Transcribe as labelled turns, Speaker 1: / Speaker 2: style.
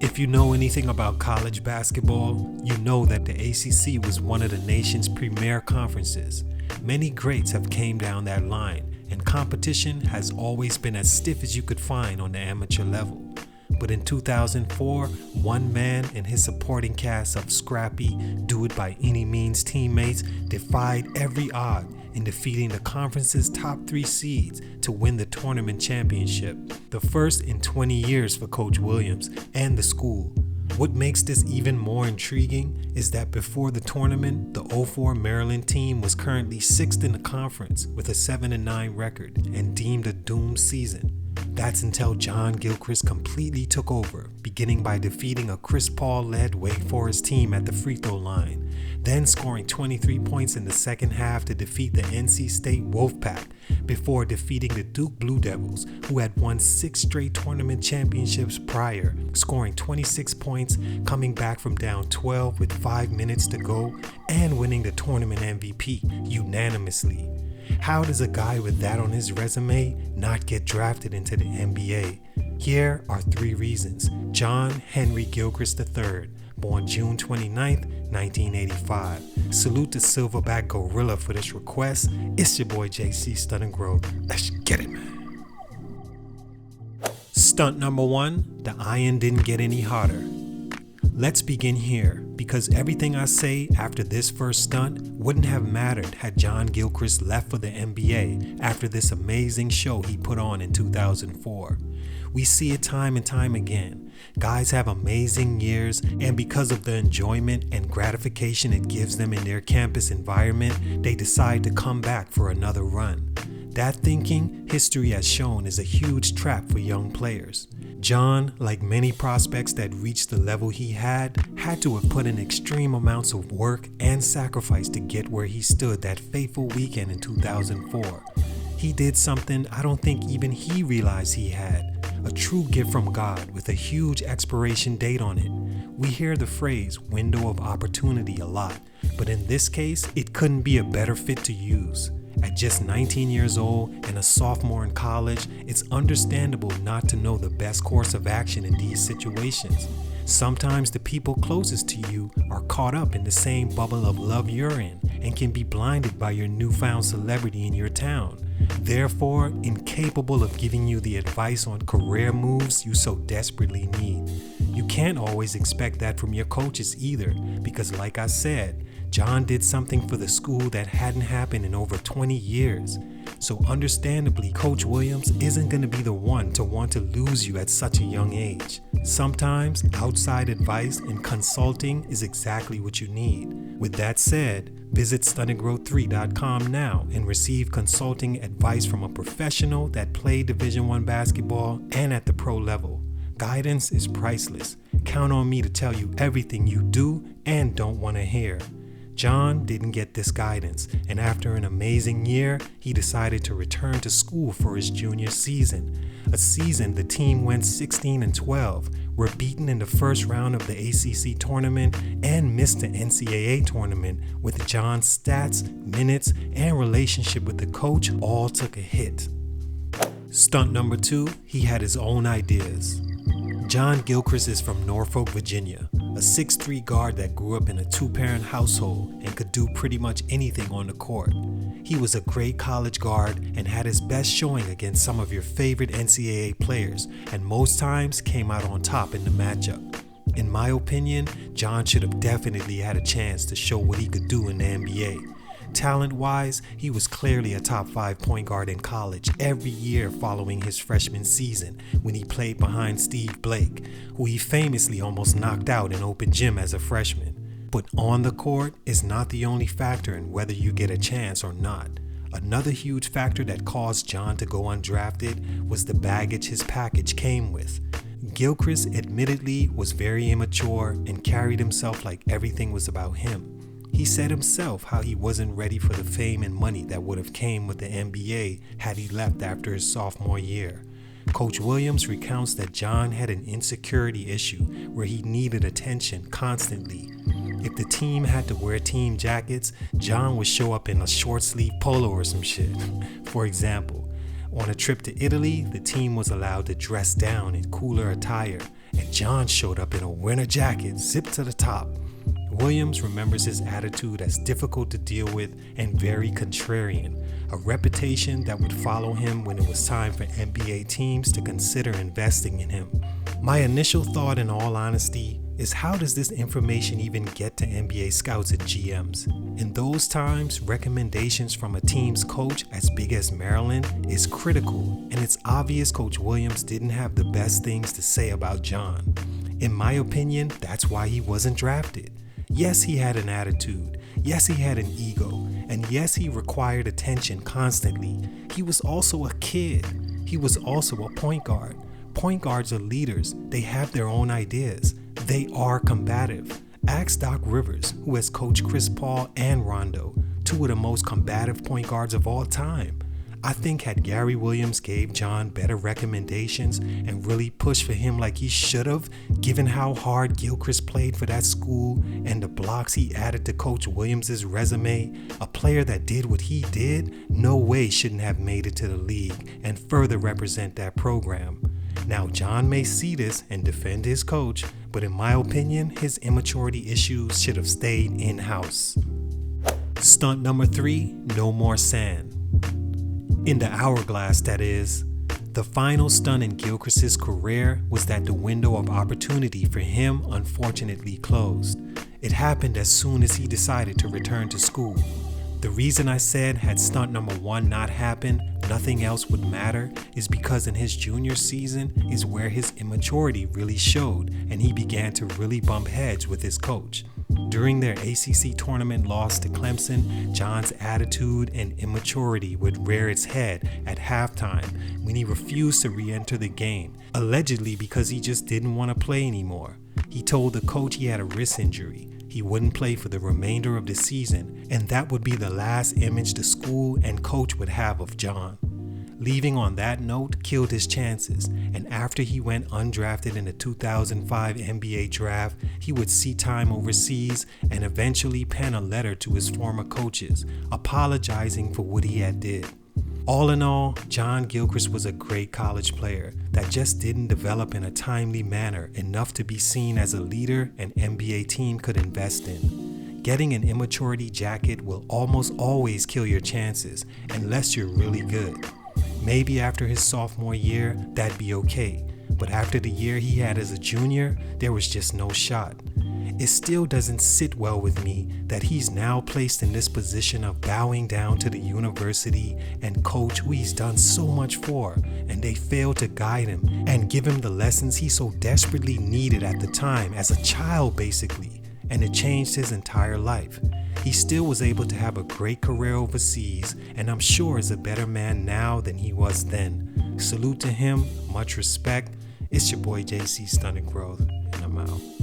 Speaker 1: If you know anything about college basketball, you know that the ACC was one of the nation's premier conferences. Many greats have came down that line, and competition has always been as stiff as you could find on the amateur level. But in 2004, one man and his supporting cast of scrappy, do-it-by-any-means teammates defied every odd in defeating the conference's top 3 seeds to win the tournament championship, the first in 20 years for Coach Williams and the school. What makes this even more intriguing is that before the tournament, the 04 Maryland team was currently 6th in the conference with a 7-9 record and deemed a doomed season. That's until John Gilchrist completely took over, beginning by defeating a Chris Paul-led Wake Forest team at the free throw line, then scoring 23 points in the second half to defeat the NC State Wolfpack, before defeating the Duke Blue Devils, who had won 6 straight tournament championships prior, scoring 26 points, coming back from down 12 with 5 minutes to go, and winning the tournament MVP unanimously. How does a guy with that on his resume not get drafted into the NBA? Here are 3 reasons. John Henry Gilchrist III, born June 29th, 1985. Salute to Silverback Gorilla for this request. It's your boy JC Stunted Growth. Let's get it, man. Stunt number 1, the iron didn't get any hotter. Let's begin here, because everything I say after this first stunt wouldn't have mattered had John Gilchrist left for the NBA after this amazing show he put on in 2004. We see it time and time again. Guys have amazing years, and because of the enjoyment and gratification it gives them in their campus environment, they decide to come back for another run. That thinking, history has shown, is a huge trap for young players. John, like many prospects that reached the level he had to have put in extreme amounts of work and sacrifice to get where he stood that fateful weekend in 2004. He did something I don't think even he realized he had, a true gift from God with a huge expiration date on it. We hear the phrase window of opportunity a lot, but in this case, it couldn't be a better fit to use. At just 19 years old and a sophomore in college, it's understandable not to know the best course of action in these situations. Sometimes the people closest to you are caught up in the same bubble of love you're in and can be blinded by your newfound celebrity in your town, therefore incapable of giving you the advice on career moves you so desperately need. You can't always expect that from your coaches either, because like I said, John did something for the school that hadn't happened in over 20 years. So understandably, Coach Williams isn't going to be the one to want to lose you at such a young age. Sometimes outside advice and consulting is exactly what you need. With that said, visit stuntedgrowth3.com now and receive consulting advice from a professional that played Division I basketball and at the pro level. Guidance is priceless. Count on me to tell you everything you do and don't want to hear. John didn't get this guidance, and after an amazing year, he decided to return to school for his junior season. A season the team went 16-12, were beaten in the first round of the ACC tournament, and missed the NCAA tournament, with John's stats, minutes, and relationship with the coach all took a hit. Stunt number 2, he had his own ideas. John Gilchrist is from Norfolk, Virginia, a 6'3" guard that grew up in a 2-parent household and could do pretty much anything on the court. He was a great college guard and had his best showing against some of your favorite NCAA players, and most times came out on top in the matchup. In my opinion, John should have definitely had a chance to show what he could do in the NBA. Talent-wise, he was clearly a top 5 point guard in college every year following his freshman season when he played behind Steve Blake, who he famously almost knocked out in open gym as a freshman. But on the court is not the only factor in whether you get a chance or not. Another huge factor that caused John to go undrafted was the baggage his package came with. Gilchrist admittedly was very immature and carried himself like everything was about him. He said himself how he wasn't ready for the fame and money that would have came with the NBA had he left after his sophomore year. Coach Williams recounts that John had an insecurity issue where he needed attention constantly. If the team had to wear team jackets, John would show up in a short sleeve polo or some shit. For example, on a trip to Italy, the team was allowed to dress down in cooler attire, and John showed up in a winter jacket zipped to the top. Williams remembers his attitude as difficult to deal with and very contrarian, a reputation that would follow him when it was time for NBA teams to consider investing in him. My initial thought, in all honesty, is how does this information even get to NBA scouts and GMs? In those times, recommendations from a team's coach as big as Maryland is critical, and it's obvious Coach Williams didn't have the best things to say about John. In my opinion, that's why he wasn't drafted. Yes, he had an attitude. Yes, he had an ego. And yes, he required attention constantly. He was also a kid. He was also a point guard. Point guards are leaders. They have their own ideas. They are combative. Ask Doc Rivers, who has coached Chris Paul and Rondo, two of the most combative point guards of all time. I think had Gary Williams gave John better recommendations and really pushed for him like he should have, given how hard Gilchrist played for that school and the blocks he added to Coach Williams' resume, a player that did what he did, no way shouldn't have made it to the league and further represent that program. Now, John may see this and defend his coach, but in my opinion, his immaturity issues should have stayed in-house. Stunt number 3, no more sand. In the hourglass, that is. The final stunt in Gilchrist's career was that the window of opportunity for him unfortunately closed. It happened as soon as he decided to return to school. The reason I said had stunt number 1 not happened, nothing else would matter, is because in his junior season is where his immaturity really showed and he began to really bump heads with his coach. During their ACC tournament loss to Clemson, John's attitude and immaturity would rear its head at halftime when he refused to re-enter the game, allegedly because he just didn't want to play anymore. He told the coach he had a wrist injury. He wouldn't play for the remainder of the season, and that would be the last image the school and coach would have of John. Leaving on that note killed his chances, and after he went undrafted in the 2005 NBA draft, he would see time overseas and eventually pen a letter to his former coaches, apologizing for what he had did. All in all, John Gilchrist was a great college player that just didn't develop in a timely manner enough to be seen as a leader an NBA team could invest in. Getting an immaturity jacket will almost always kill your chances unless you're really good. Maybe after his sophomore year, that'd be okay, but after the year he had as a junior, there was just no shot. It still doesn't sit well with me that he's now placed in this position of bowing down to the university and coach who he's done so much for, and they failed to guide him and give him the lessons he so desperately needed at the time as a child basically, and it changed his entire life. He still was able to have a great career overseas, and I'm sure is a better man now than he was then. Salute to him, much respect. It's your boy JC Stunted Growth, and I'm out.